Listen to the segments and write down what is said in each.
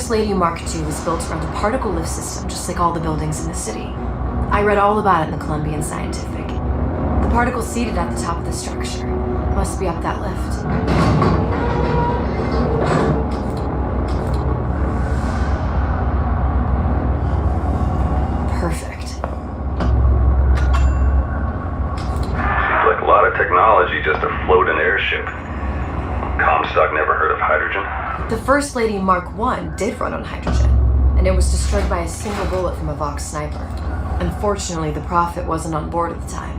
First Lady Mark II was built around a particle lift system, just like all the buildings in the city. I read all about it in the Columbian Scientific. The particle seated at the top of the structure must be up that lift. Perfect. Seems like a lot of technology just to float an airship. Comstock never heard of hydrogen. The First Lady Mark I did run on hydrogen, and it was destroyed by a single bullet from a Vox sniper. Unfortunately, the Prophet wasn't on board at the time.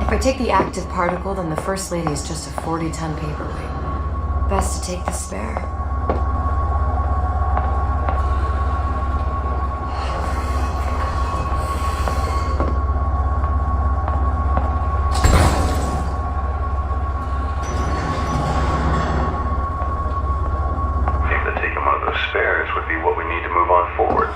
If I take the active particle, then the First Lady is just a 40-ton paperweight. Best to take the spare. Spares would be what we need to move on forward.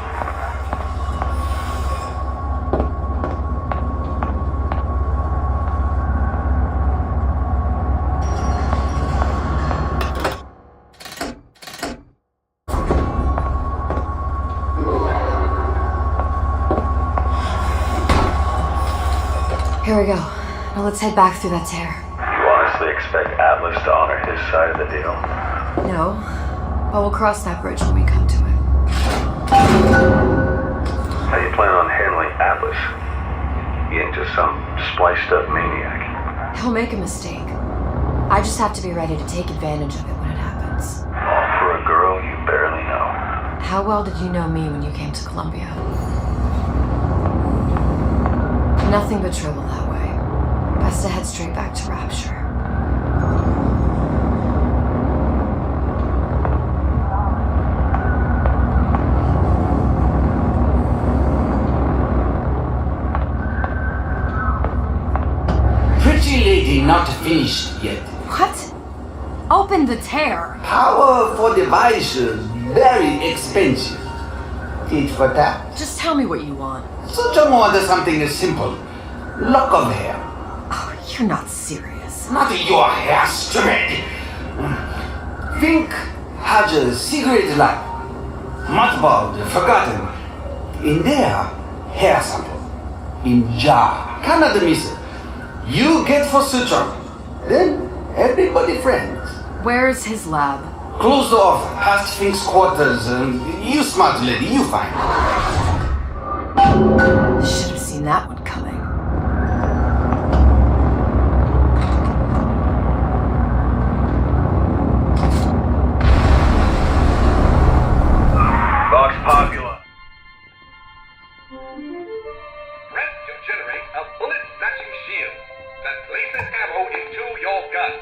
Here we go. Now let's head back through that tear. You honestly expect Atlas to honor his side of the deal? No. But we'll cross that bridge when we come to it. How do you plan on handling Atlas? He ain't just some spliced up maniac. He'll make a mistake. I just have to be ready to take advantage of it when it happens. All for a girl you barely know. How well did you know me when you came to Columbia? Nothing but trouble that way. Best to head straight back to Rapture. Pretty lady not finished yet. What? Open the tear. Powerful device, very expensive. Tit for tat. Just tell me what you want. Such a more than something simple. Lock of hair. Oh, you're not serious. Not your hair straight. Think has a cigarette light. Mothballed, forgotten. In there, hair sample. In jar. Cannot miss it. You get for suture. Then everybody friends. Where's his lab? Closed off, past Fink's quarters. You smart lady, you find. Should have seen that one coming. Vox Popula. Press to generate a bullet-snatching shield that places ammo into your gun.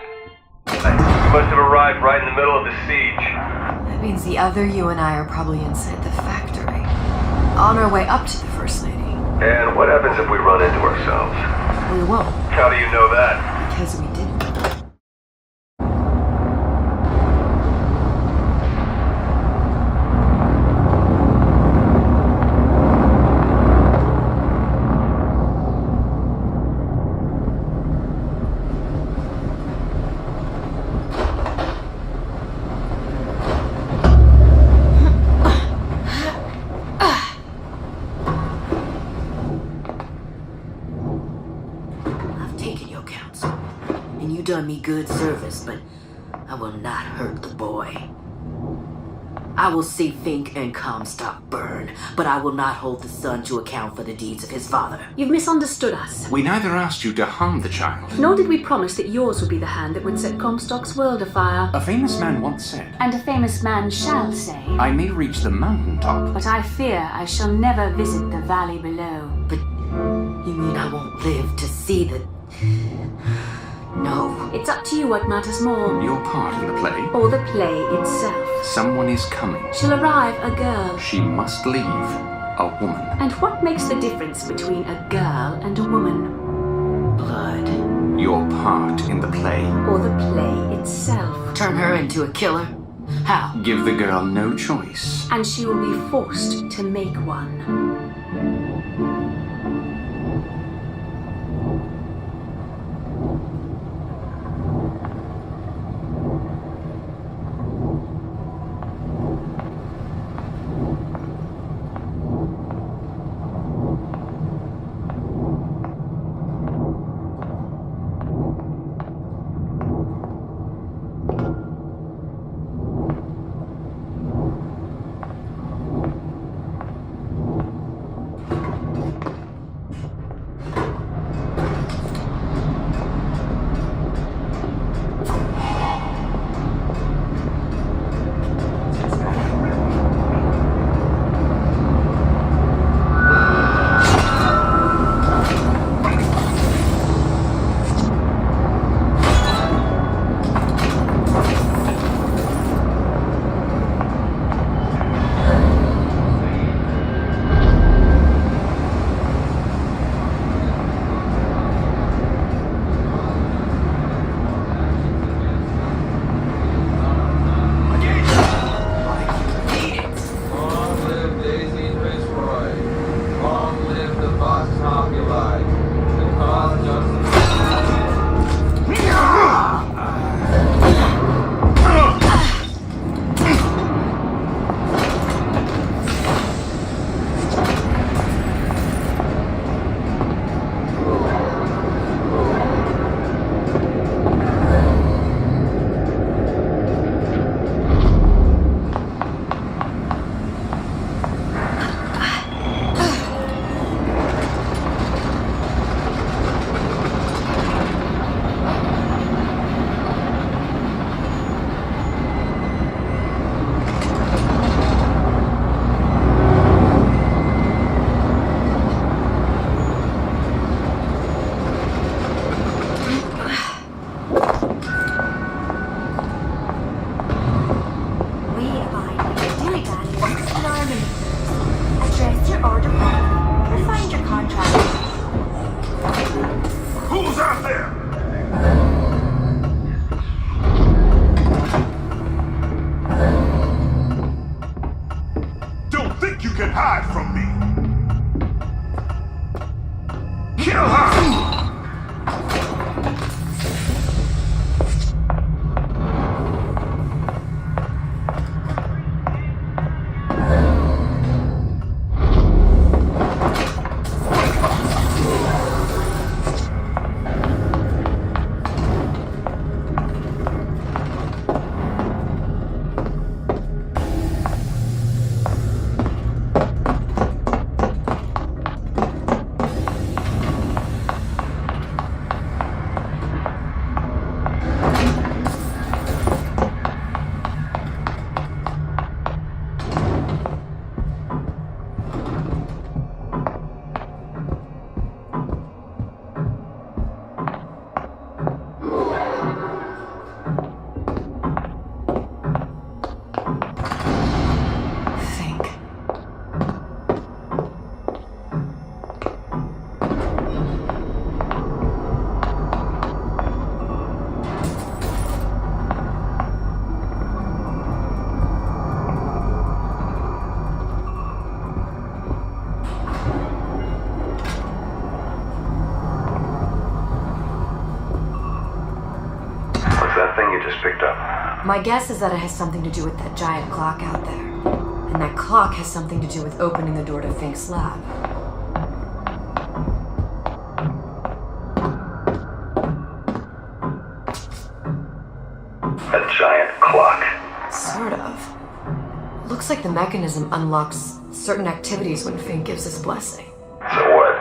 We must have arrived right in the middle of the siege. That means the other you and I are probably inside the factory. On our way up to the First Lady. And what happens if we run into ourselves? We won't, How do you know that? because we didn't. You done me good service, but I will not hurt the boy. I will see Fink and Comstock burn, but I will not hold the son to account for the deeds of his father. You've misunderstood us. We neither asked you to harm the child. Nor did we promise that yours would be the hand that would set Comstock's world afire. A famous man once said, And a famous man shall say, I may reach the mountaintop. but I fear I shall never visit the valley below. But you mean I won't live to see the... No. It's up to you what matters more. Your part in the play. Or the play itself. Someone is coming. She'll arrive a girl. She must leave a woman. And what makes the difference between a girl and a woman? Blood. Your part in the play. Or the play itself? Turn her into a killer. How? Give the girl no choice. And she will be forced to make one. Picked up. My guess is that it has something to do with that giant clock out there. And that clock has something to do with opening the door to Fink's lab. A giant clock? Sort of. Looks like the mechanism unlocks certain activities when Fink gives his blessing. So what?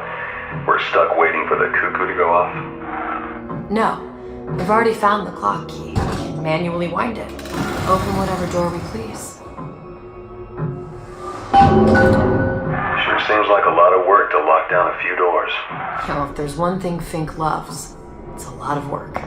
We're stuck waiting for the cuckoo to go off? No. We've already found the clock key. We can manually wind it. Open whatever door we please. Sure seems like a lot of work to lock down a few doors. Yo, if there's one thing Fink loves, it's a lot of work.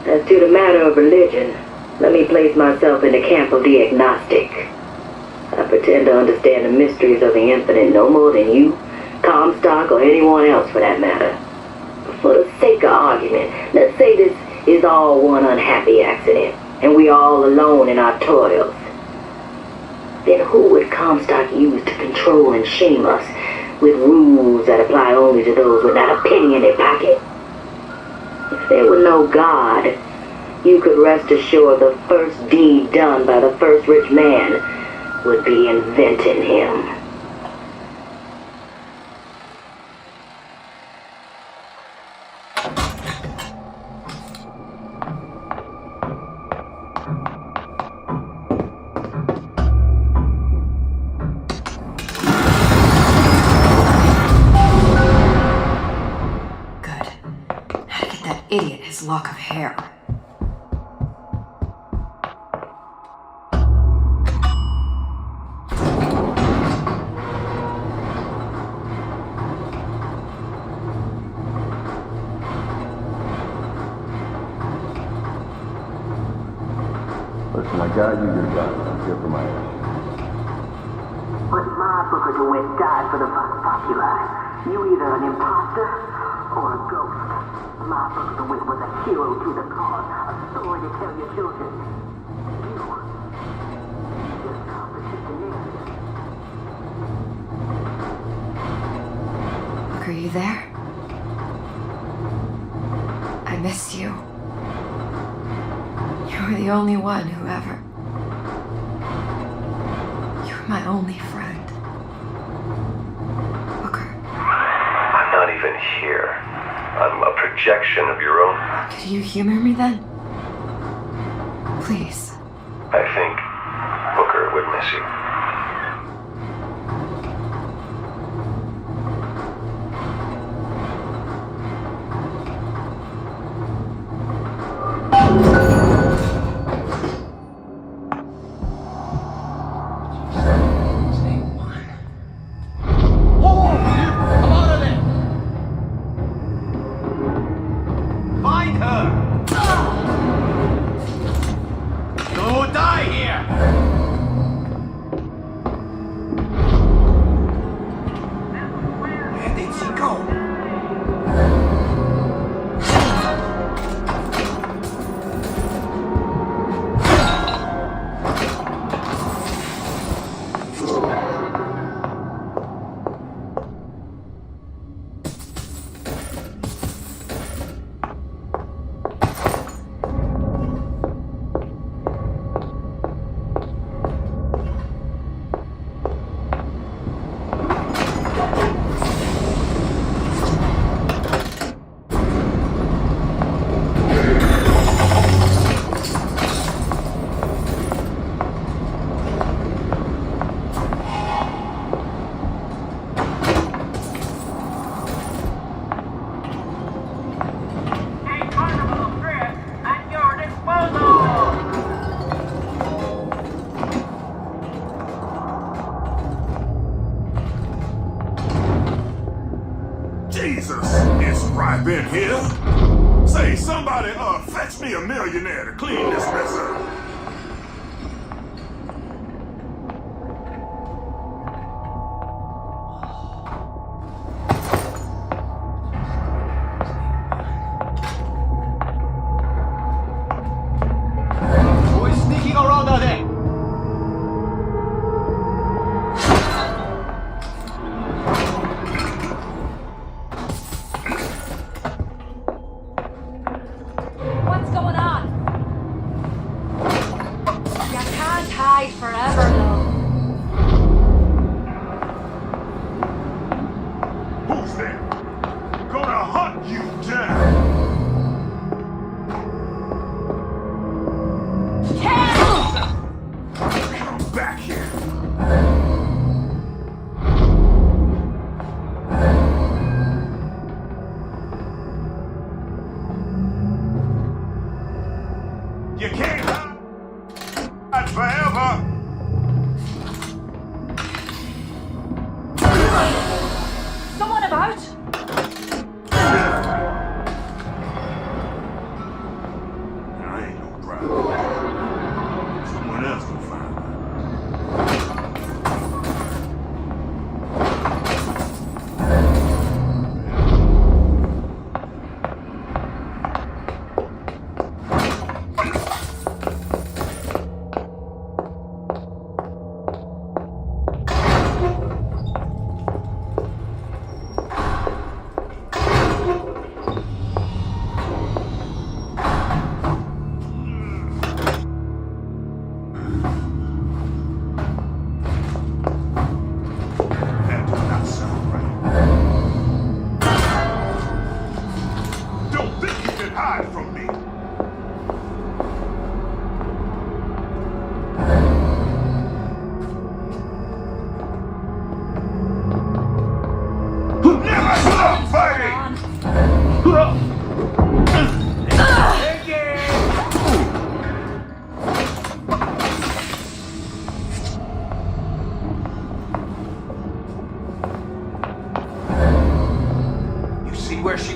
As to the matter of religion, let me place myself in the camp of the agnostic. I pretend to understand the mysteries of the infinite no more than you, Comstock, or anyone else for that matter. For the sake of argument, let's say this is all one unhappy accident, and we are all alone in our toils. Then who would Comstock use to control and shame us with rules that apply only to those with not a penny in their pocket? If there were no God, you could rest assured the first deed done by the first rich man would be inventing him. Idiot, his lock of hair. Listen, I got you your gun. I'm here for my ass. But my Booker DeWitt died for the Vox Populi. You either an imposter or a ghost. My Booker DeWitt was a hero to the cause, a story to tell your children. You just complicated the narrative. Look, are you there? I miss you. You were the only one who ever... You were my only friend. Booker. I'm not even here. I'm a projection of your own. Could you humor me then? Please. I think Booker would miss you. Been here? Say, somebody, fetch me a millionaire to clean this mess up. Who's sneaking around out there? Forever, though. Who's there? Gonna hunt you down. Come back here. You can't hide forever. Someone about?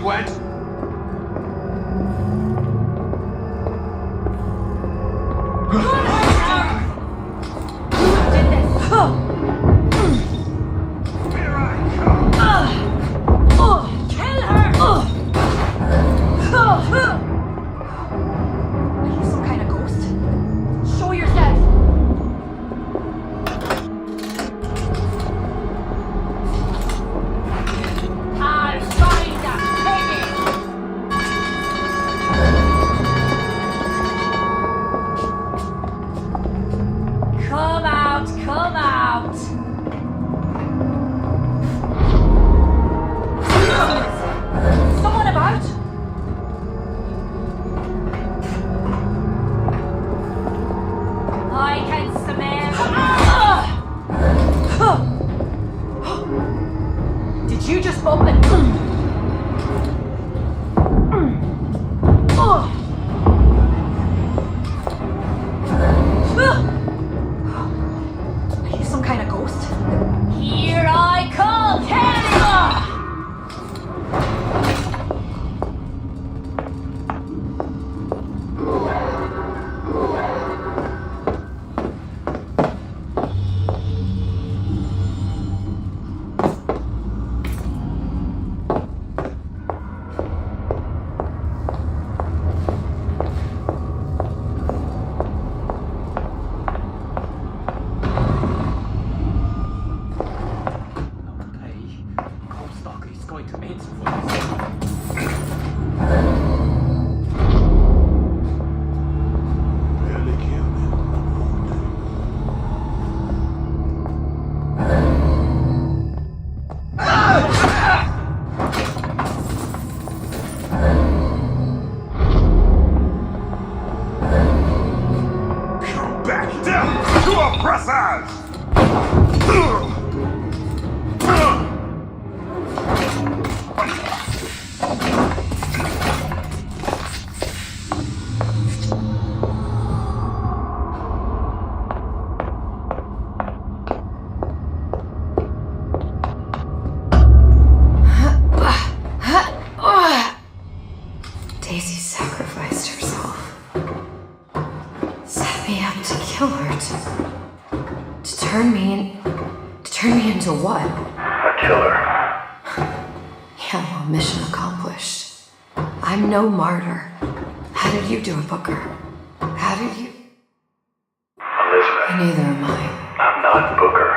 Gwent. Daisy sacrificed herself. Set me up to kill her, to turn me into what? A killer. Yeah, well, mission accomplished. I'm no martyr. How did you do it, Booker? How did you? Elizabeth. Neither am I. I'm not Booker.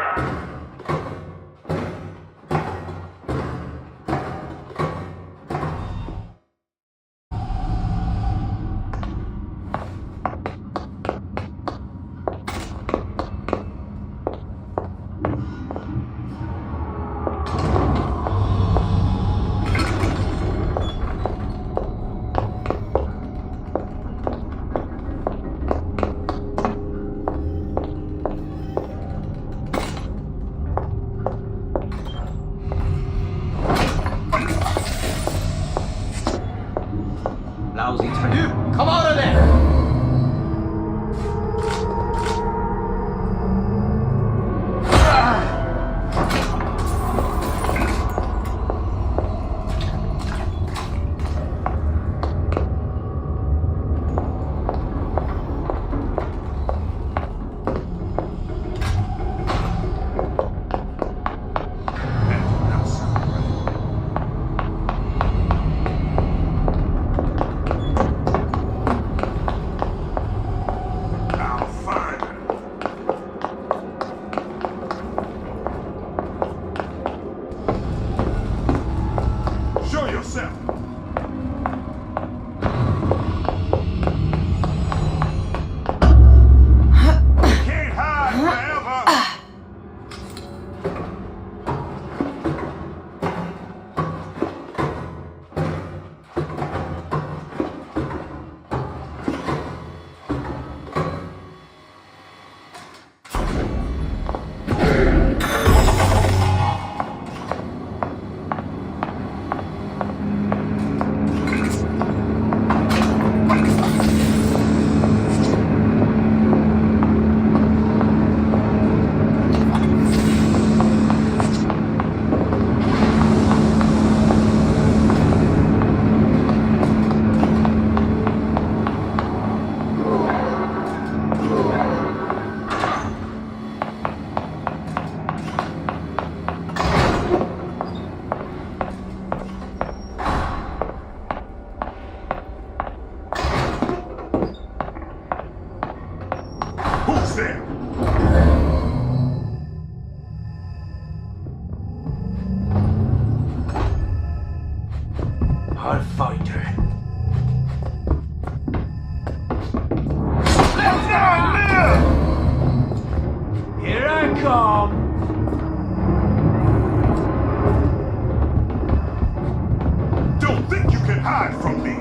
Don't think you can hide from me.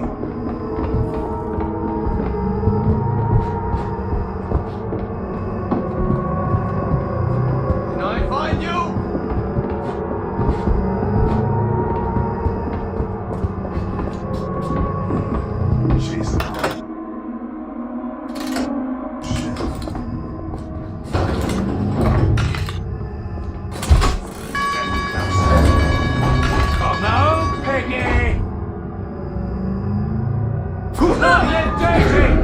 Can I find you? Jesus. Come on, Peggy! Who's not yet dating?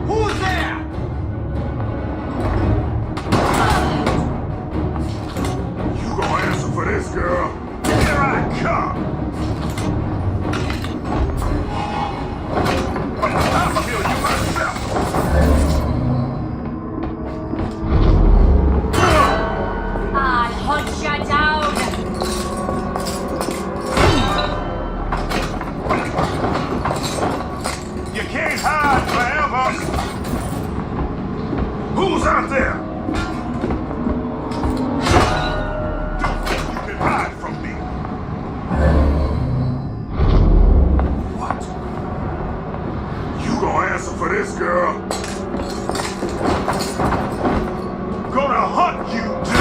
Who's there? You gonna answer for this, girl? Here I come. I'll kill you myself. I'll hunt you down. You can't hide forever. Who's out there? Don't think you can hide from me. What? You gonna answer for this, girl? Gonna hunt you, too.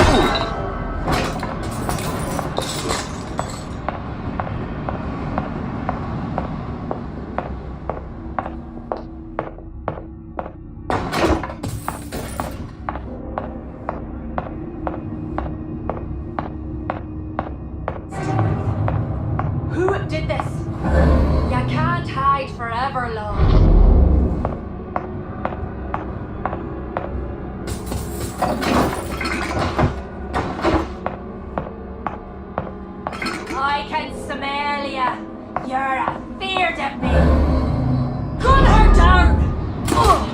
Who did this? You can't hide forever, love. I can smell you. You're afeard of me. Gun her down. Ugh.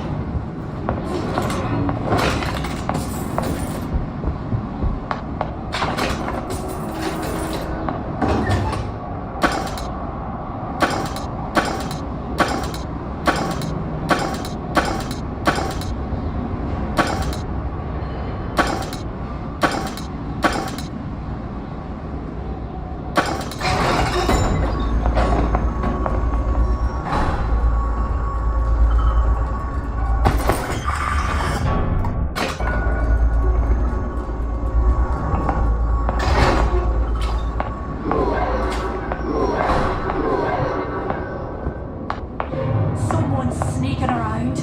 Someone's sneaking around.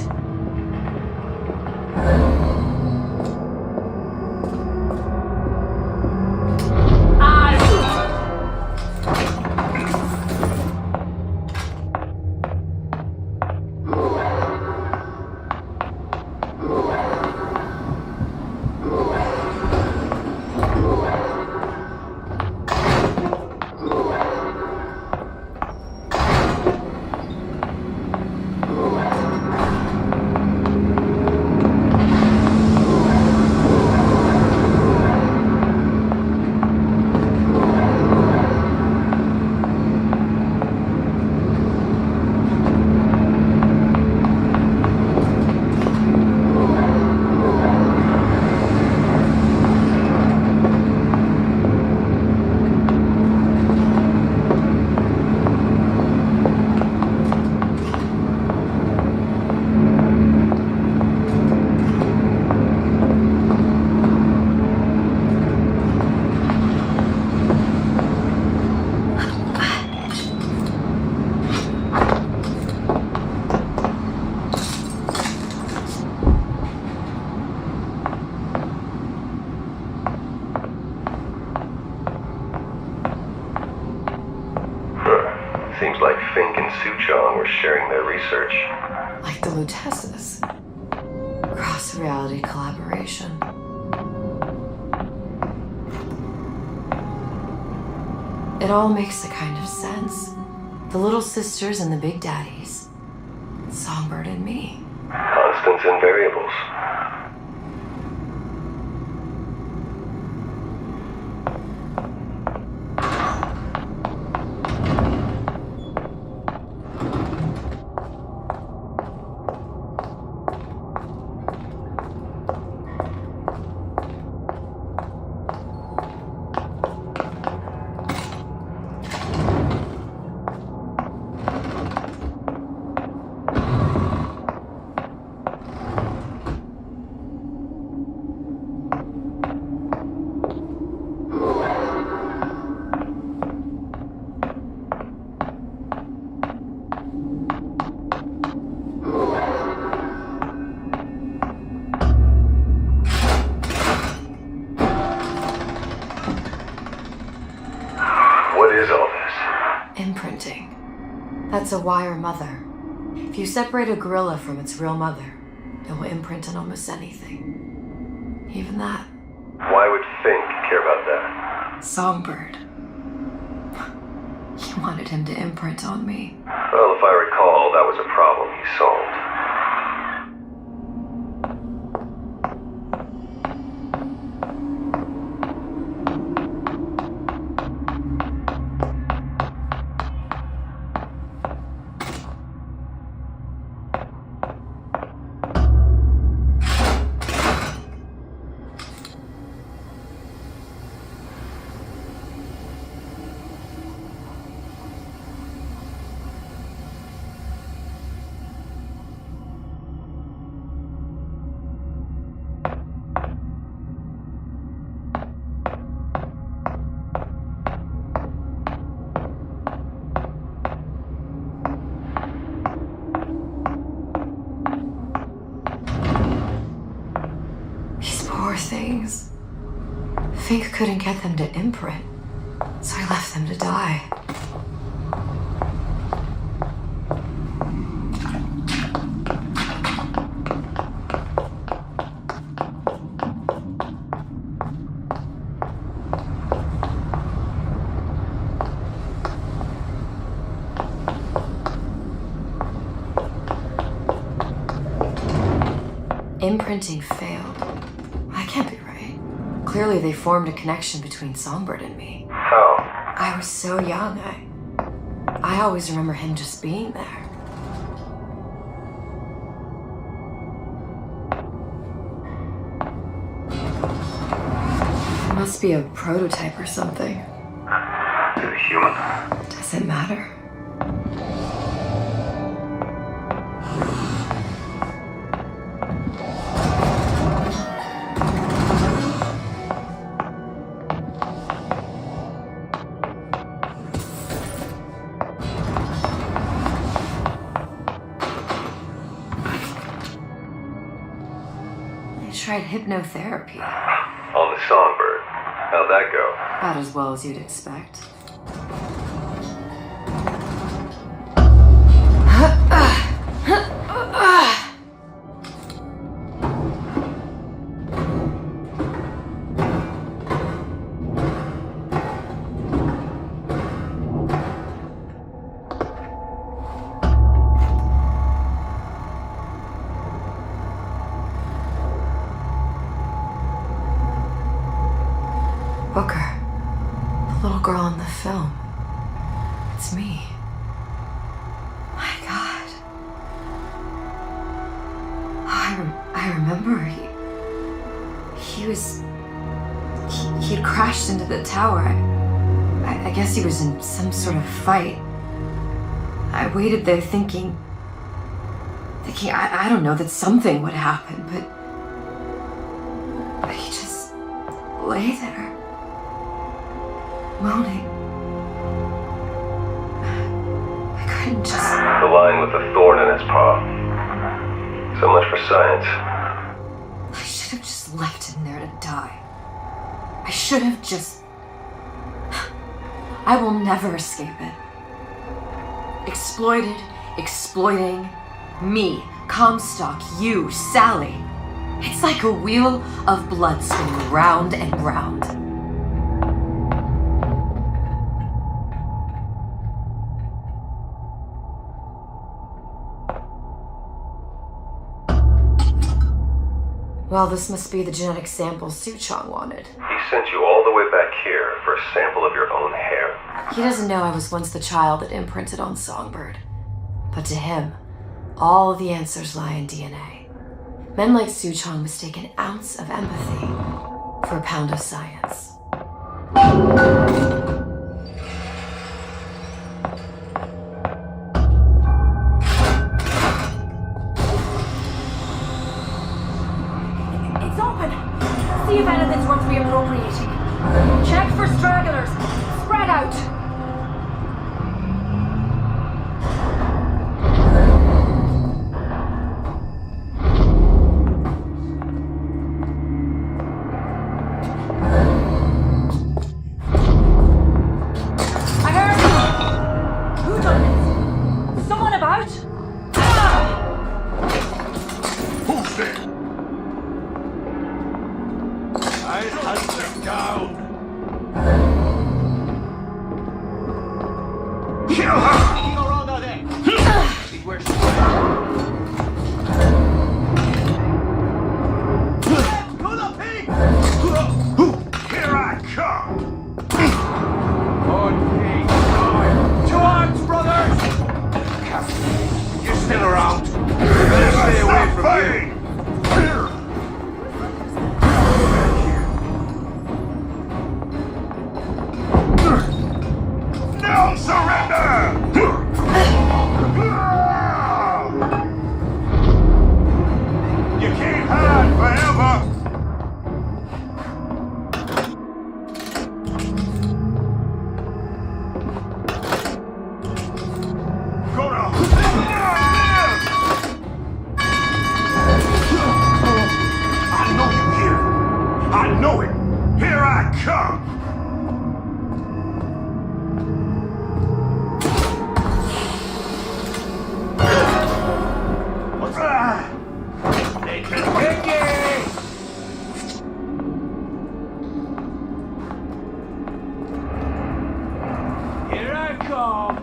Seems like Fink and Suchong were sharing their research. Like the Lutesses. Cross-reality collaboration. It all makes a kind of sense. The little sisters and the big daddies. Songbird and me. Constants and variables. Imprinting. That's a wire mother. If you separate a gorilla from its real mother, it will imprint on almost anything. Even that. Why would Fink care about that? Songbird. He wanted him to imprint on me. Well, if I recall, that was a problem he solved. Things. Fink couldn't get them to imprint, so I left them to die. Imprinting failed. That can't be right. Clearly they formed a connection between Songbird and me. How? I was so young, I always remember him just being there. It must be a prototype or something. Is it a human? Does it matter? Tried hypnotherapy. On the Songbird. How'd that go? About as well as you'd expect. Booker, the little girl in the film. It's me. My God. I remember he'd crashed into the tower. I guess he was in some sort of fight. I waited there thinking I don't know, that something would happen, but he just lay there. Moaning. I couldn't just... The line with the thorn in its paw. So much for science. I should have just left him there to die. I should have just... I will never escape it. Exploited, exploiting, me, Comstock, you, Sally. It's like a wheel of blood spinning round and round. Well, this must be the genetic sample Suchong wanted. He sent you all the way back here for a sample of your own hair. He doesn't know I was once the child that imprinted on Songbird. But to him, all the answers lie in DNA. Men like Suchong mistake an ounce of empathy for a pound of science. It's open! See if anything's worth reappropriating. Check for stragglers. Spread out! still around. Better stay away from fighting! here. No surrender! You can't hide forever! Gonna live! I know you hear it. I know it. Here I come. Here I come.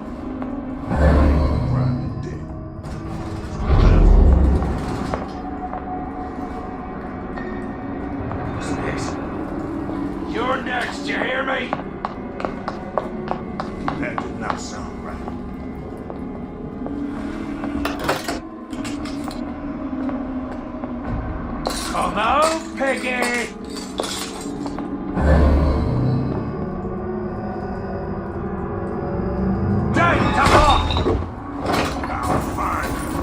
Space. You're next, you hear me? That did not sound right. Come out, Piggy! I'll find you.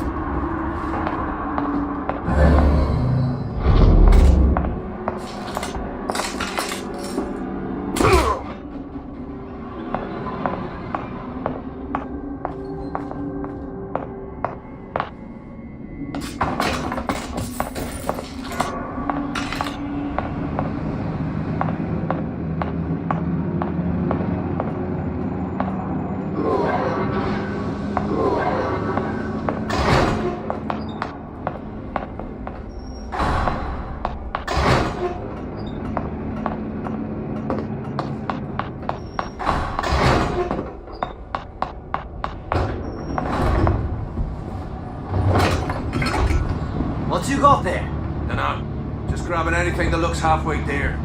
What you got there? Dunno. Just grabbing anything that looks halfway there.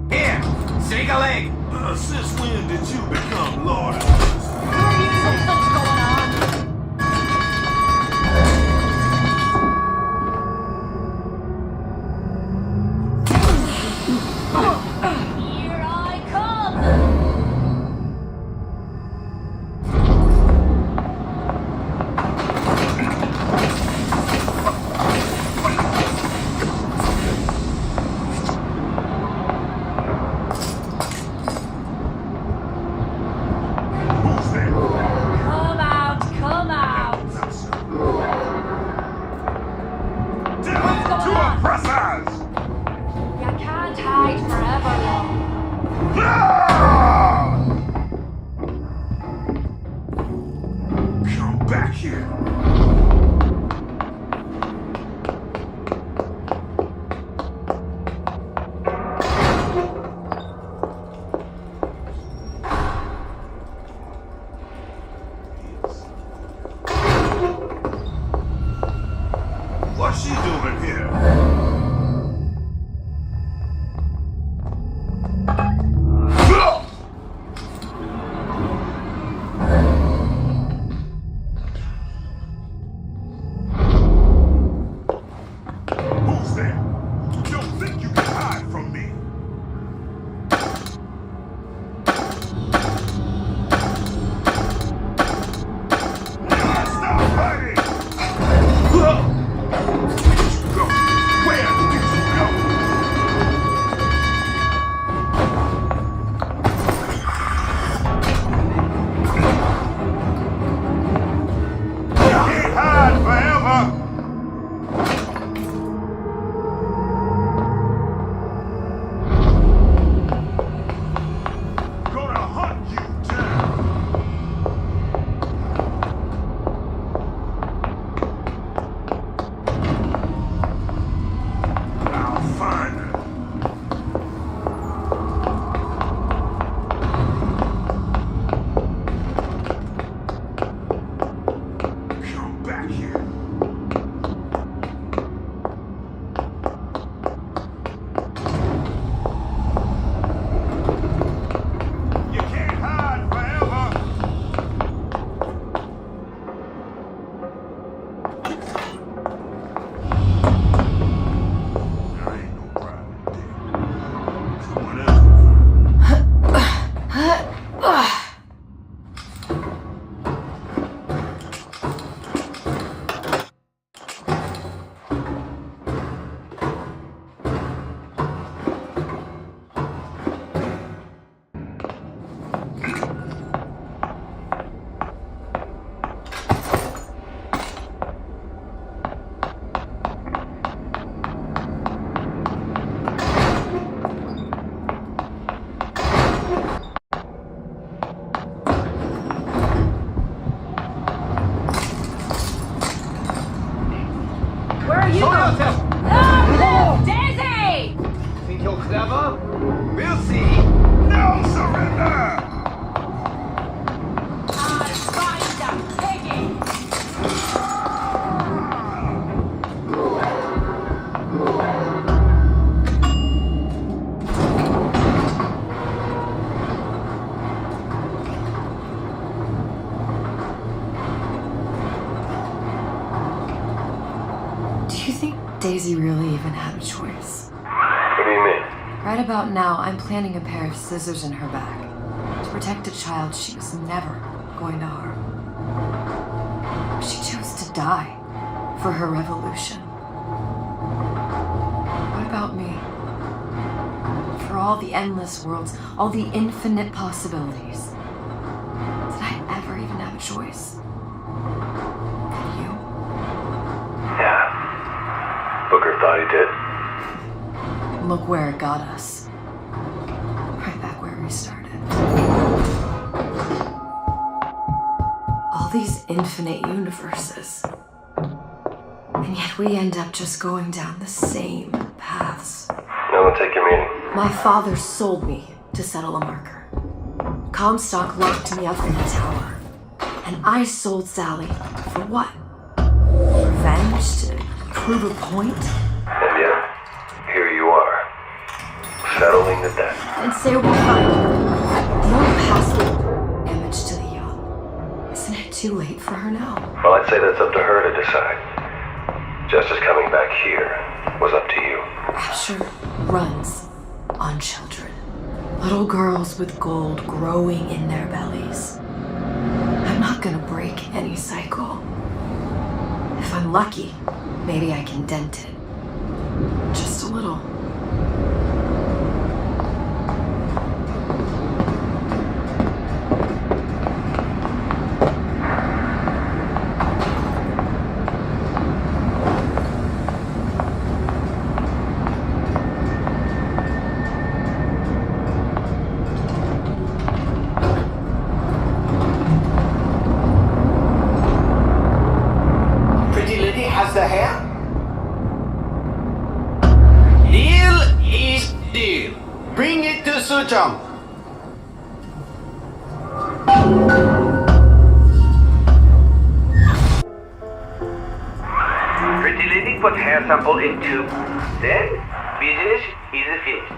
Here, take a leg. Since when did you become Lord? Something's going on. Here I come. Who's there? Come out, come out. Down going to on? oppressors! You can't hide forever long. Ah! Come back here. What's she doing here? Who's there? Don't think you can hide from me. Stop fighting! Where you go? Where? you Show go. yourself! Long live Daisy! Think you're clever? We'll see. No surrender! I find a piggy! Do you think Daisy really even had a choice? What do you mean? Right about now, I'm planting a pair of scissors in her back to protect a child she was never going to harm. She chose to die for her revolution. What about me? For all the endless worlds, all the infinite possibilities. Did I ever even have a choice? Did you? Yeah. Booker thought he did. Look where it got us. Right back where we started. All these infinite universes. And yet we end up just going down the same paths. No one take your meaning. My father sold me to settle a marker. Comstock locked me up in the tower. And I sold Sally for what? Revenge? To prove a point? And yet, here you are. Settling the debt. And say we'll find her. The old past will damage to the young. Isn't it too late for her now? Well, I'd say that's up to her to decide. Justice coming back here was up to you. Rapture runs on children. Little girls with gold growing in their bellies. I'm not gonna break any cycle. If I'm lucky, maybe I can dent it. Just a little. Pretty lady has the hair? Deal is deal. Bring it to Suchong. Pretty lady put hair sample in tube. Then, business is finished.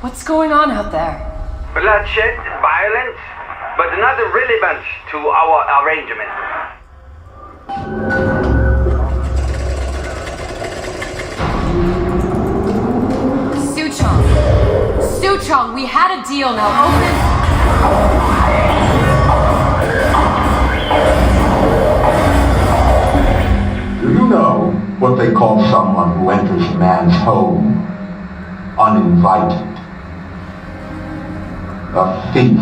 What's going on out there? Bloodshed, violence, but not relevant to our arrangement. Suchong, we had a deal, now open. Do you know what they call someone who enters a man's home uninvited? A thief.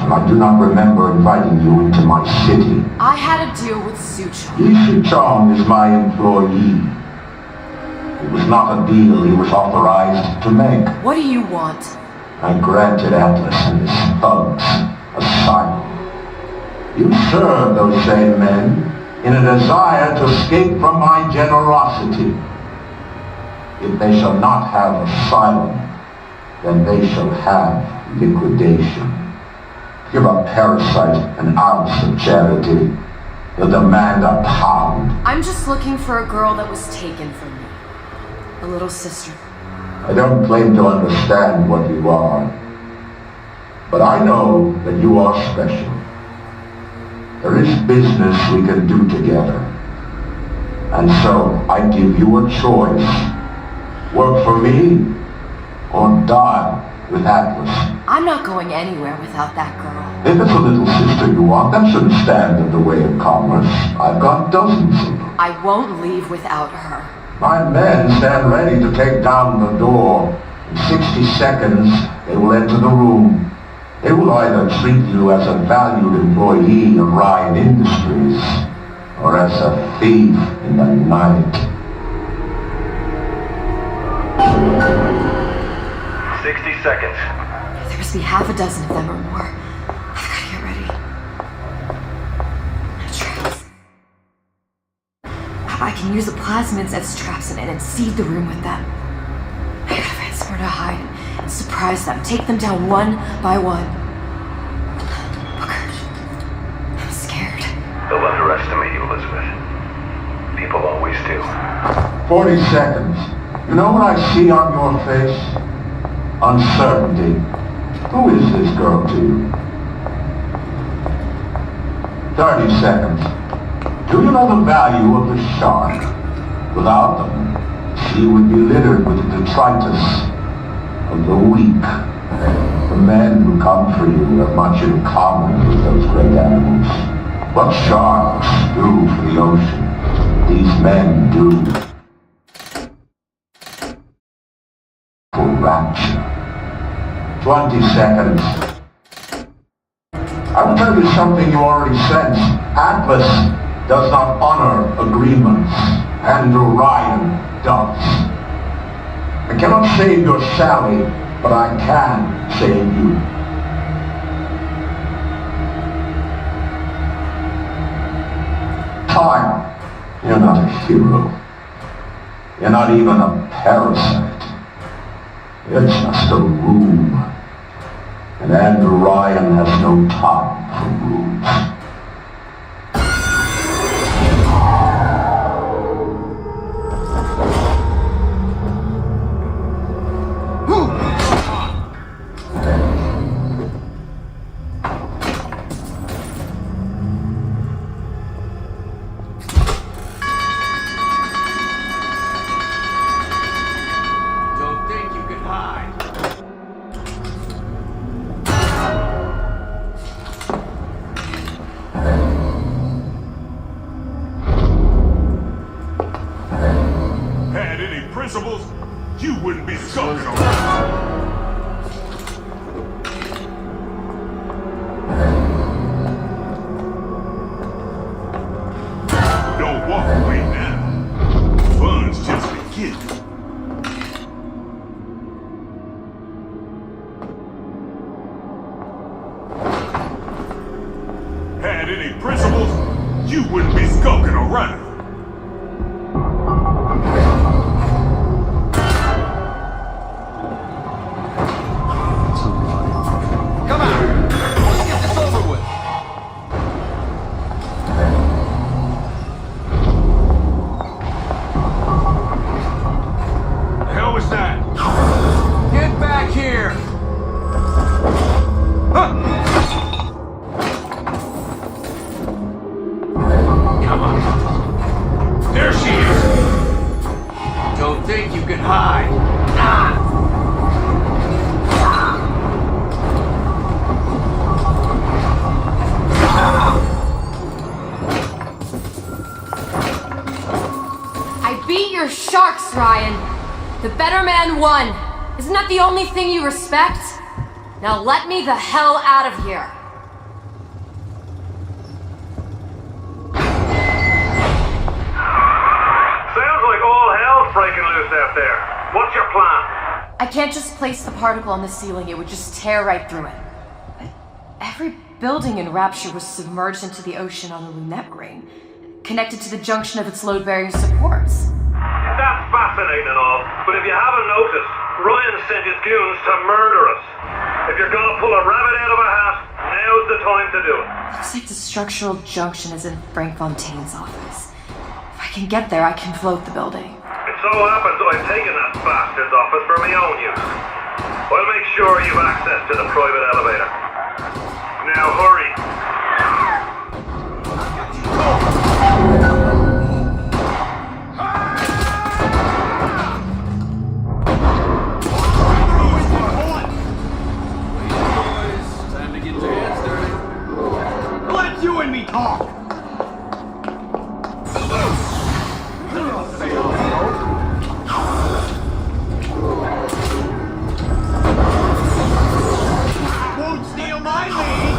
And I do not remember inviting you into my city. I had a deal with Suchong. Yi Chong is my employee. It was not a deal he was authorized to make. What do you want? I granted Atlas and his thugs asylum. You serve those same men in a desire to escape from my generosity. If they shall not have asylum, then they shall have liquidation. Give a parasite an ounce of charity, he'll demand a pound. I'm just looking for a girl that was taken from me. A little sister. I don't claim to understand what you are, but I know that you are special. There is business we can do together. And so I give you a choice. Work for me or die with Atlas. I'm not going anywhere without that girl. If it's a little sister you want, that shouldn't stand in the way of commerce. I've got dozens of them. I won't leave without her. My men stand ready to take down the door. In 60 seconds, they will enter the room. They will either treat you as a valued employee of Ryan Industries, or as a thief in the night. 60 seconds. There must be half a dozen of them or more. I've got to get ready. Trails. I can use the plasmids as traps in it and seed the room with them. I gotta find somewhere to hide and surprise them, take them down one by one. Booker, I'm scared. They'll underestimate you, Elizabeth. People always do. 40 seconds. You know what I see on your face? Uncertainty. Who is this girl to you? 30 seconds. Do you know the value of the shark? Without them, she would be littered with the detritus of the weak. The men who come for you have much in common with those great animals. What sharks do for the ocean, these men do for rapture. 20 seconds. I will tell you something you already sense. Atlas does not honor agreements, and Orion does. I cannot save your Sally, but I can save you. Time. You're not a hero. You're not even a parasite. You're just a room. And Orion has no time for rooms. Principles, you wouldn't be skulking around. Don't walk away now. Fun's just beginning. Had any principles, you wouldn't be skulking around. Sharks, Ryan. The better man won. Isn't that the only thing you respect? Now let me the hell out of here. Sounds like all hell's breaking loose out there. What's your plan? I can't just place the particle on the ceiling. It would just tear right through it. But every building in Rapture was submerged into the ocean on the Lunette ring, connected to the junction of its load-bearing supports. That's fascinating and all, but if you haven't noticed, Ryan sent his goons to murder us. If you're gonna pull a rabbit out of a hat, now's the time to do it. Looks like the structural junction is in Frank Fontaine's office. If I can get there, I can float the building. It so happens I've taken that bastard's office for my own use. I'll make sure you've access to the private elevator. Now hurry. You and me talk! Won't steal my lead!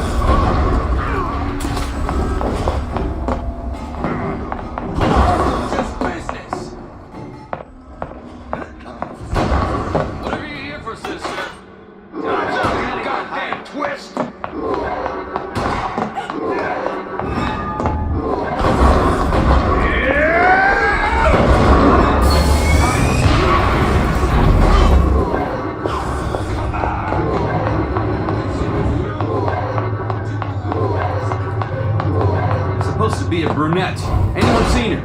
Anyone seen her?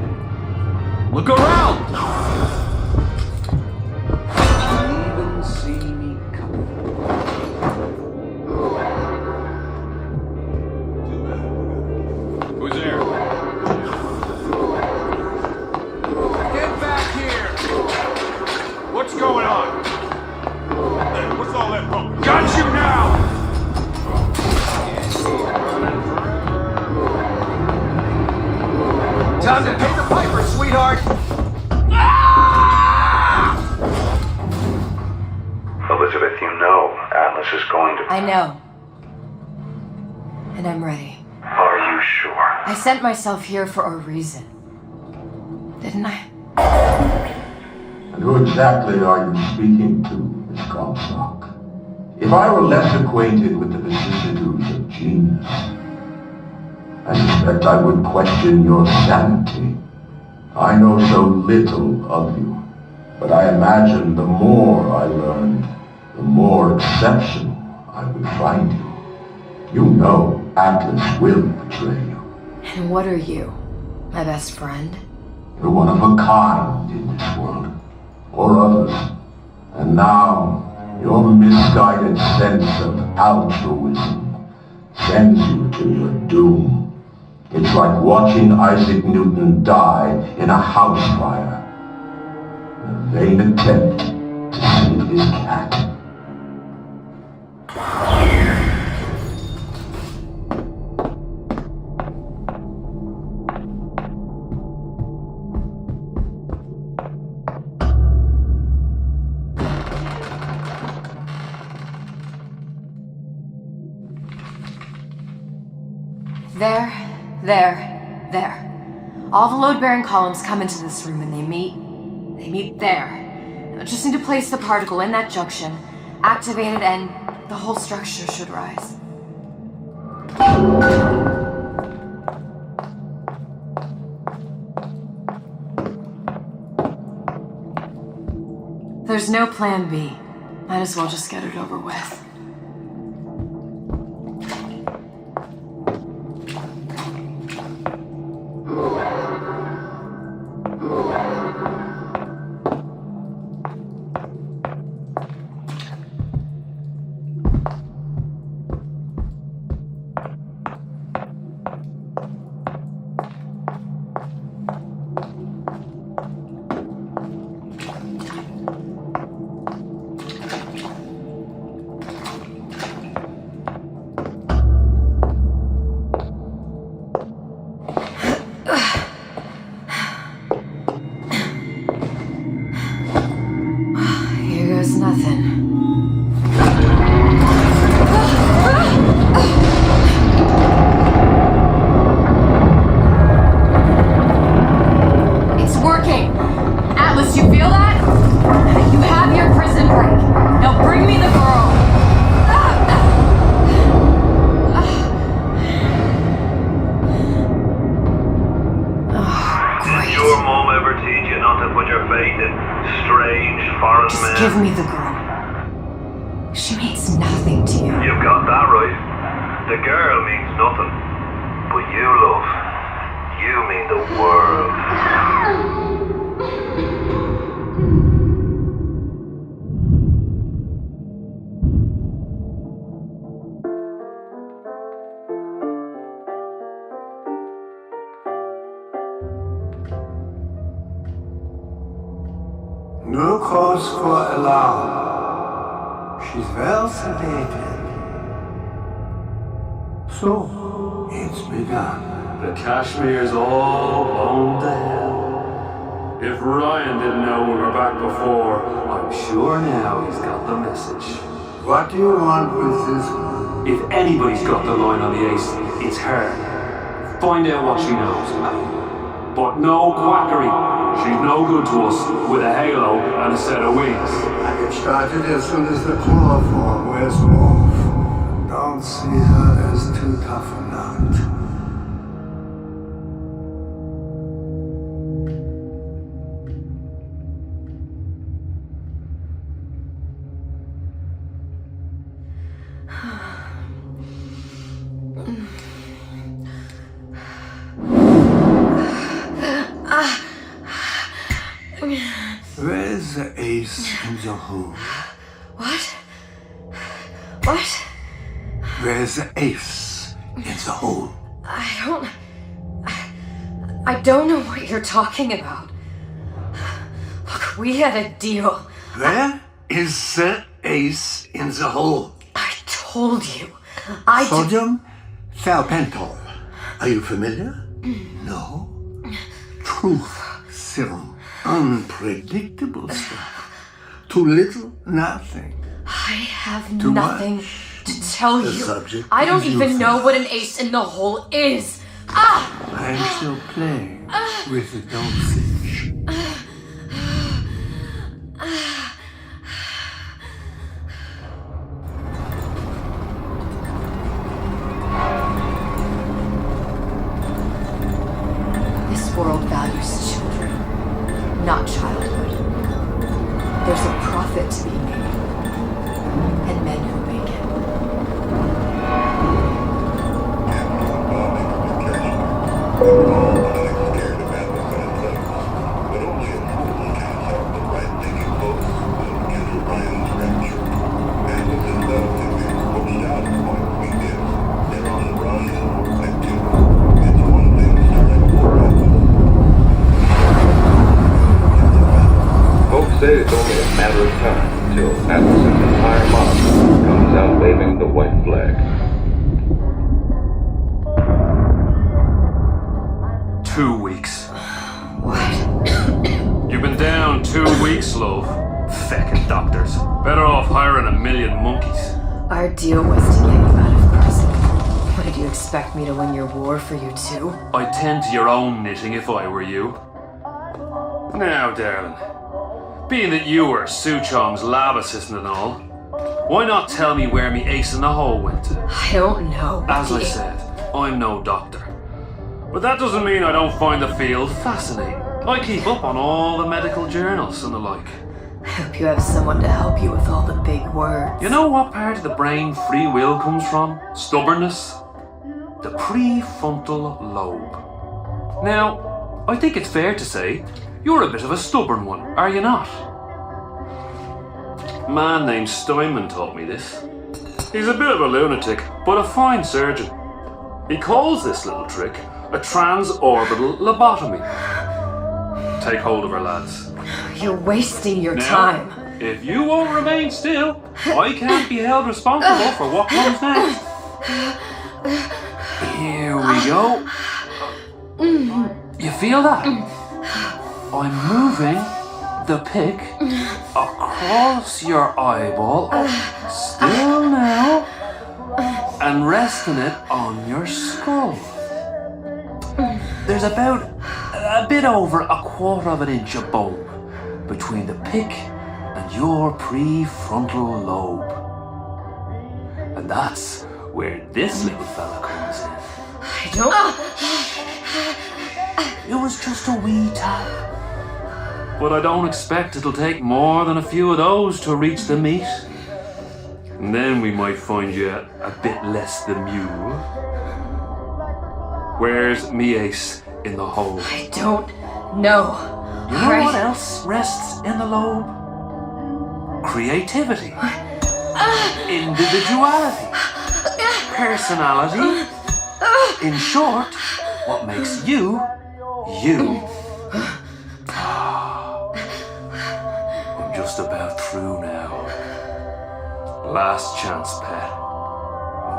Look around! Even see me coming. Who's there? Get back here! What's going on? Hey, what's all that pumping? Got you now! Time to pay the piper, sweetheart! Elizabeth, you know Atlas is going to... I know. And I'm ready. Are you sure? I sent myself here for a reason. Didn't I? And who exactly are you speaking to, Miss Comstock? If I were less acquainted with the vicissitudes of genius, I suspect I would question your sanity. I know so little of you, but I imagine the more I learned, the more exceptional I would find you. You know Atlas will betray you. And what are you? My best friend? You're one of a kind in this world, or others. And now, your misguided sense of altruism sends you to your doom. It's like watching Isaac Newton die in a house fire. A vain attempt to save his cat. There. All the load-bearing columns come into this room and they meet there. I just need to place the particle in that junction, activate it, and the whole structure should rise. There's no plan B. Might as well just get it over with. Give me the girl. She means nothing to you. You've got that right. The girl means nothing. But you, love, you mean the world. No cause for alarm. She's well sedated. So, it's begun. The Kashmir's all blown to hell. If Ryan didn't know we were back before, I'm sure now he's got the message. What do you want with this? If anybody's got the line on the ace, it's her. Find out what she knows. But no quackery. She's no good to us with a halo and a set of wings. I get started as soon as the chloroform wears off. Don't see her as too tough a nut. the ace in the hole? What? What? Where's the ace in the hole? I don't know what you're talking about. Look, we had a deal. Where is the ace in the hole? I told you. Sodium thiopental. Are you familiar? No. Truth serum. Unpredictable stuff. Too little, nothing. I have Too nothing much. to tell The you. subject I don't is even your know fault. what an ace in the hole is. Ah! I'm still playing with the dosage. This world values children, not childhood. There's a profit to be made, and men who make it. Folks say it's only a matter of time until Atlas's entire mob comes out waving the white flag. 2 weeks. What? You've been down 2 weeks, love. Feckin' doctors. Better off hiring 1,000,000 monkeys. Our deal was to get you out of prison. What, did you expect me to win your war for you too? I'd tend to your own knitting if I were you. Now, darling, being that you were Sue Chong's lab assistant and all, why not tell me where me ace in the hole went to? I don't know. As I said, I'm no doctor. But that doesn't mean I don't find the field fascinating. I keep up on all the medical journals and the like. I hope you have someone to help you with all the big words. You know what part of the brain free will comes from? Stubbornness? The prefrontal lobe. Now, I think it's fair to say you're a bit of a stubborn one, are you not? A man named Steinman taught me this. He's a bit of a lunatic, but a fine surgeon. He calls this little trick a transorbital lobotomy. Take hold of her, lads. You're wasting your Now, time. if you won't remain still, I can't be held responsible for what comes next. Here we go. You feel that? I'm moving the pick across your eyeball, still now, and resting it on your skull. There's about a bit over 1/4 of an inch of bone between the pick and your prefrontal lobe. And that's where this little fella comes in. I don't... It was just a wee tap. But I don't expect it'll take more than a few of those to reach the meat. And then we might find you a bit less than mule. Where's me ace in the hole? I don't know. You know what else rests in the lobe? Creativity. Individuality. Personality. In short, what makes you, you. I'm just about through now. Last chance, pet.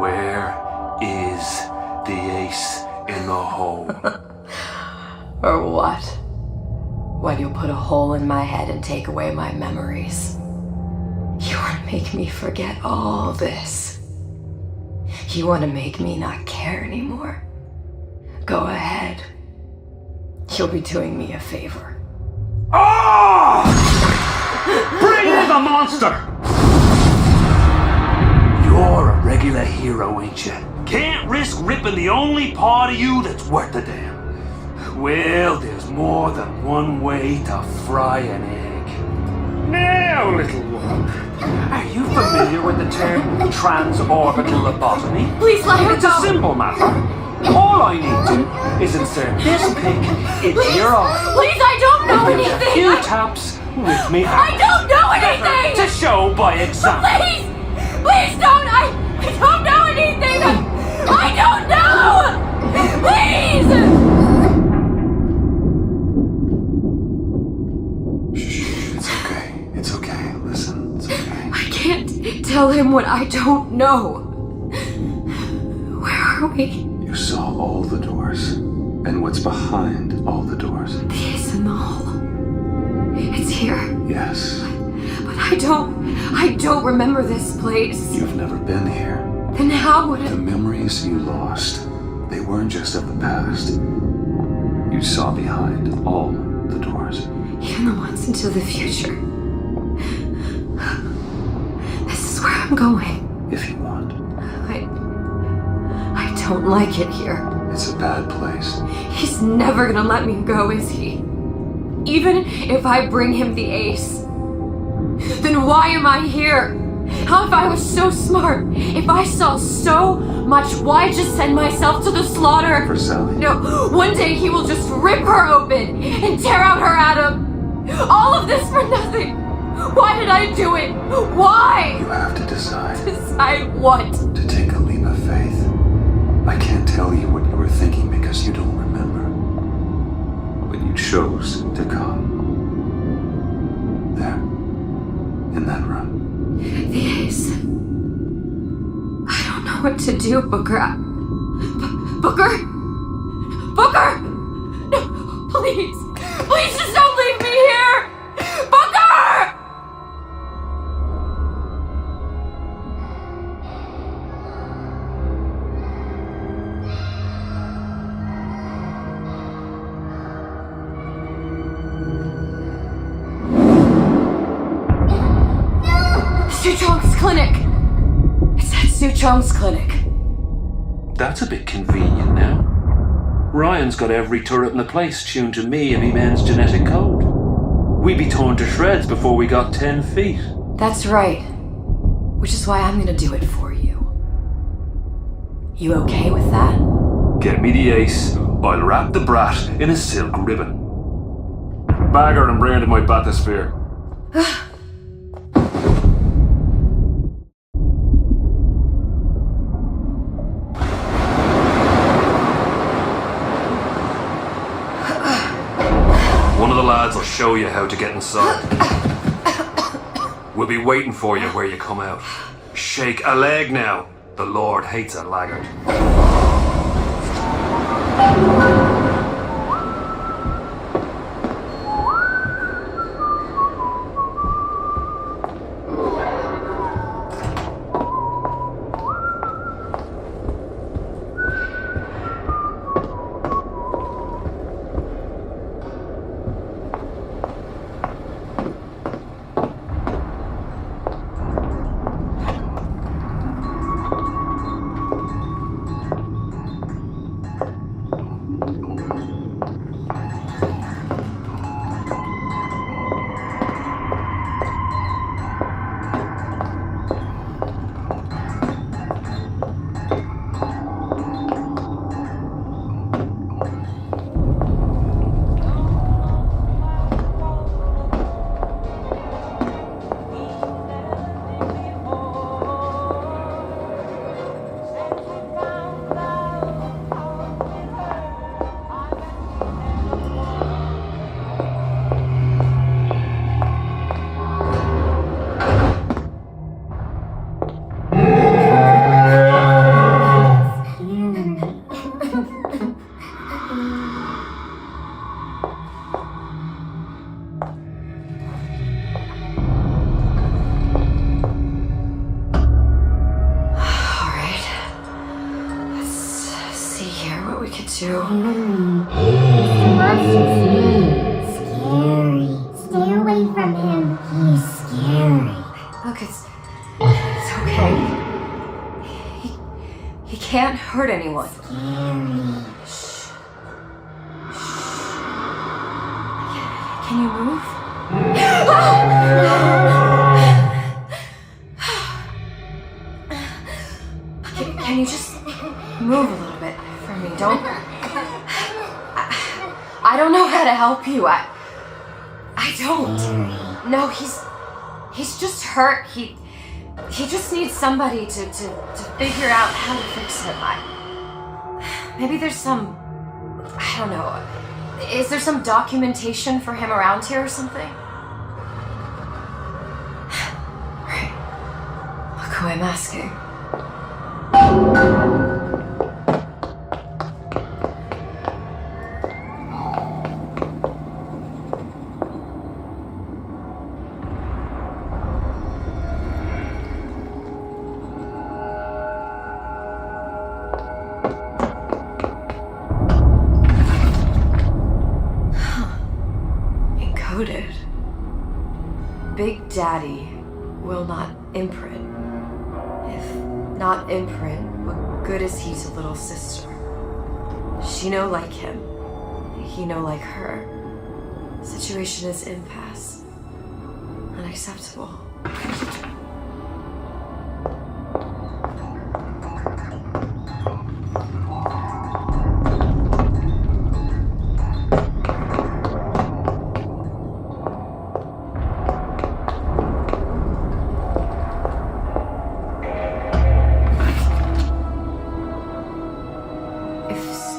Where is the ace in the hole? Or what? When you put a hole in my head and take away my memories. You want to make me forget all this. You want to make me not care anymore. Go ahead. You'll be doing me a favor. Ah! Bring in the monster! You're a regular hero, ain't you? Can't risk ripping the only part of you that's worth a damn. Well, there's more than one way to fry an egg. Now, little one, are you familiar with the term transorbital lobotomy? Please let her It's go. a simple matter. All I need to is insert this pick into your eye. Please, I don't know With a few anything. taps, with me. I don't know anything! To show by example. Please! Please don't! I don't know anything! I don't know! Please! Shh, it's okay. It's okay. Listen, it's okay. I can't tell him what I don't know. Where are we? You saw all the doors. And what's behind all the doors? The ace in the hall. It's here. Yes. But I don't remember this place. You've never been here. Then how would The memories you lost, they weren't just of the past. You saw behind all the doors. Even the ones into the future. This is where I'm going. If you want. I don't like it here. It's a bad place. He's never gonna let me go, is he? Even if I bring him the ace, then why am I here? How if I was so smart? If I saw so much, why just send myself to the slaughter? For Sally. No, one day he will just rip her open and tear out her atom. All of this for nothing. Why did I do it? Why? You have to decide. Decide what? To take a leap of faith. I can't tell you what you were thinking because you don't remember. But you chose to come. There. In that room. The ace. I don't know what to do, Booker. Booker? Booker! No, please. Please just don't leave me here! Booker! Suchong's clinic! It's at Suchong's clinic. That's a bit convenient now. Ryan's got every turret in the place tuned to me and me man's genetic code. We'd be torn to shreds before we got 10 feet. That's right. Which is why I'm gonna do it for you. You okay with that? Get me the ace, I'll wrap the brat in a silk ribbon. Bag her and bring her to my bathysphere. One of the lads will show you how to get inside. We'll be waiting for you where you come out. Shake a leg now. The Lord hates a laggard. Scary. Stay away from him. He's scary. Look, it's okay. He can't hurt anyone. Scary. Shh. Can you move? Can you just move a little bit for me? Don't. I don't know how to help you. I don't. No, he's just hurt. He just needs somebody to figure out how to fix him. Maybe there's some, I don't know, is there some documentation for him around here or something? Right. Look who I'm asking. Big Daddy will not imprint. If not imprint, what good is he to little sister? She no like him. He no like her. Situation is impasse. Unacceptable.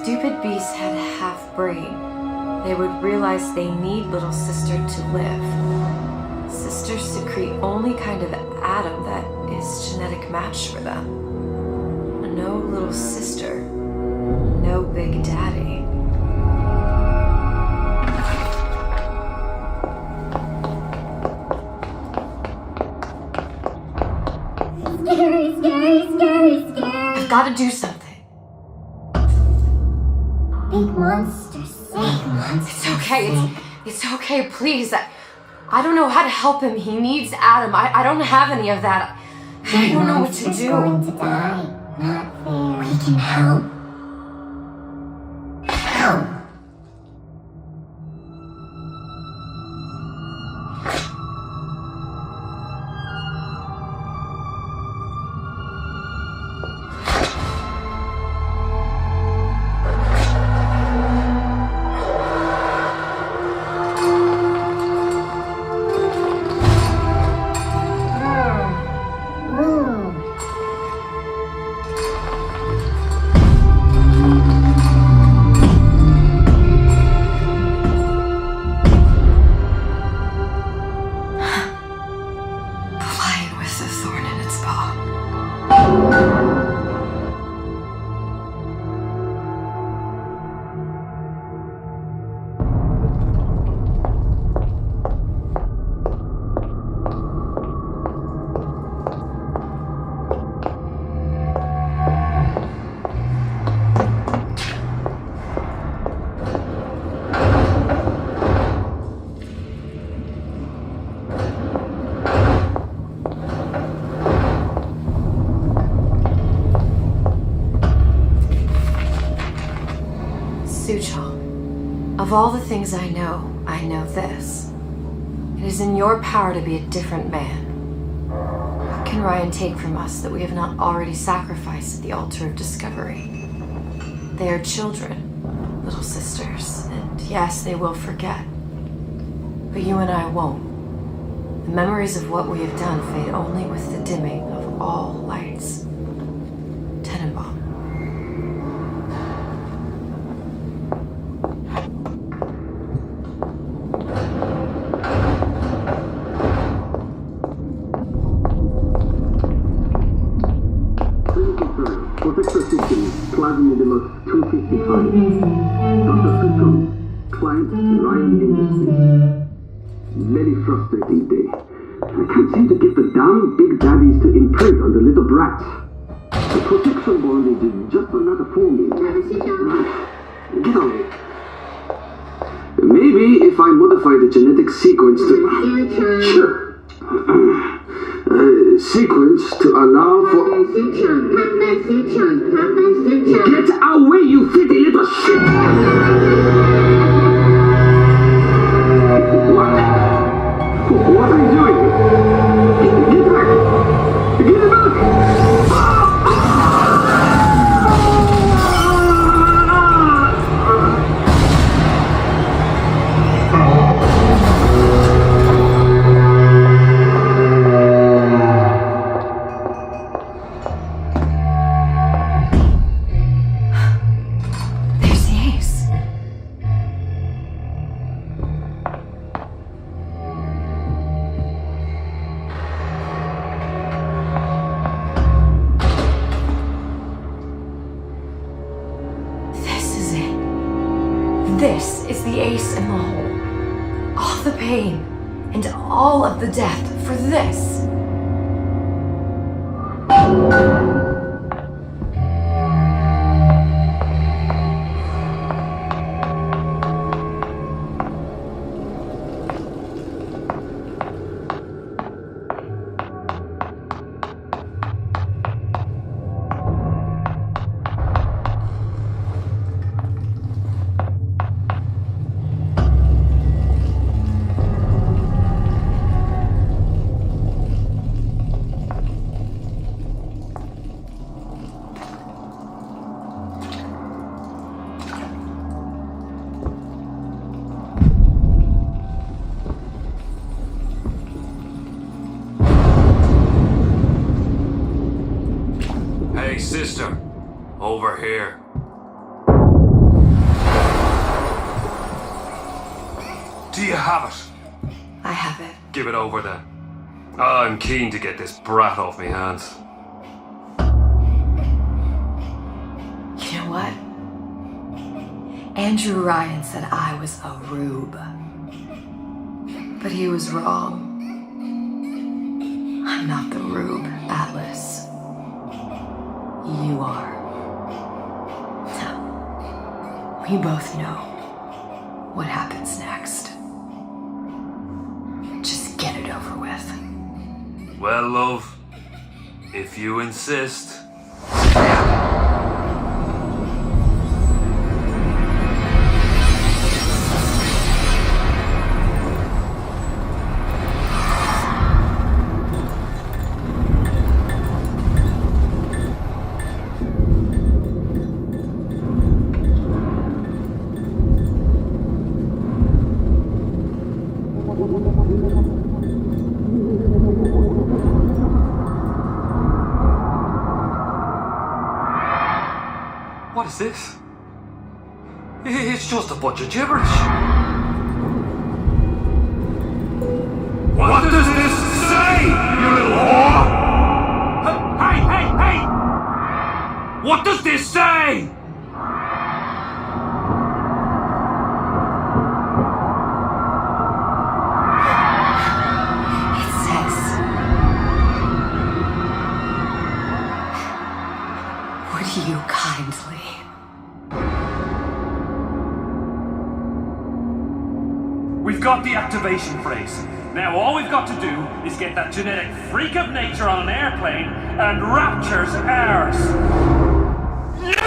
Stupid beasts had a half brain. They would realize they need little sister to live. Sisters secrete only kind of atom that is genetic match for them. No little sister. No Big Daddy. Scary, scary, scary, scary. I've got to do something. Big monsters, big monsters. It's okay. It's okay, please. I don't know how to help him. He needs Adam. I don't have any of that. I don't know what to do. Going to die. Not fair. We can help. Help. Of all the things I know this. It is in your power to be a different man. What can Ryan take from us that we have not already sacrificed at the altar of discovery? They are children, little sisters, and yes, they will forget. But you and I won't. The memories of what we have done fade only with the dimming of all lights. Tenenbaum. Plasmidimos 255. Dr. Sutton, client Ryan Industries. Very frustrating day. I can't seem to get the damn Big Daddies to imprint on the little brats. The protection bondage is just another formula. Get away. Maybe if I modify the genetic sequence to... Sure. Sequence to allow for... Get away, you filthy little shit! What? What are you doing? Get back! Get back! ace in the hole. All the pain and all of the death for this. Sister, over here. Do you have it? I have it. Give it over then. I'm keen to get this brat off me hands. You know what? Andrew Ryan said I was a rube. But he was wrong. I'm not the rube, Atlas. You are. Now, we both know what happens next. Just get it over with. Well, love, if you insist. What is this? It's just a bunch of gibberish. What does this say, you little whore? Hey, hey, hey! What does this say? You kindly. We've got the activation phrase. Now all we've got to do is get that genetic freak of nature on an airplane and rapture's ours. Yeah!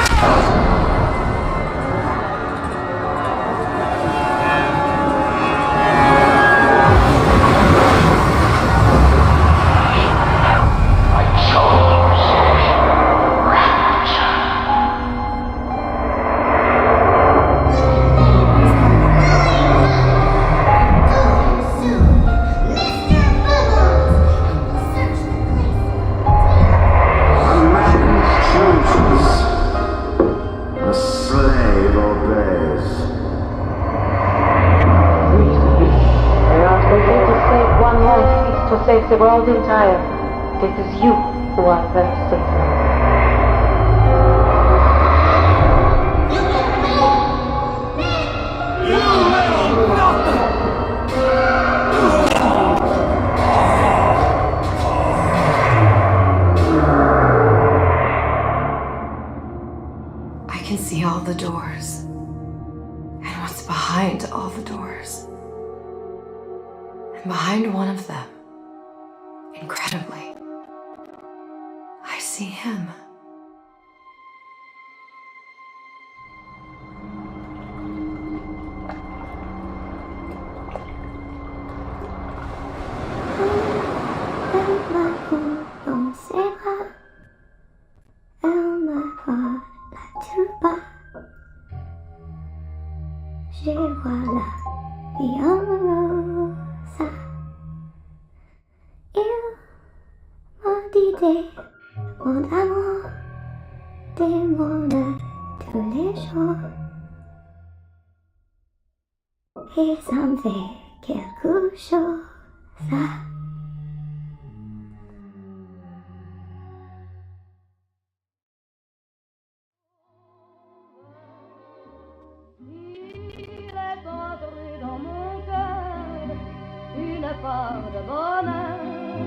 To save the world entire, it is you who are first to I can see all the doors, and what's behind all the doors. And behind one of them, incredibly, I see him. Mon amour, témoigne tous les jours. Et ça me fait quelque chose. Il est pas de bonheur.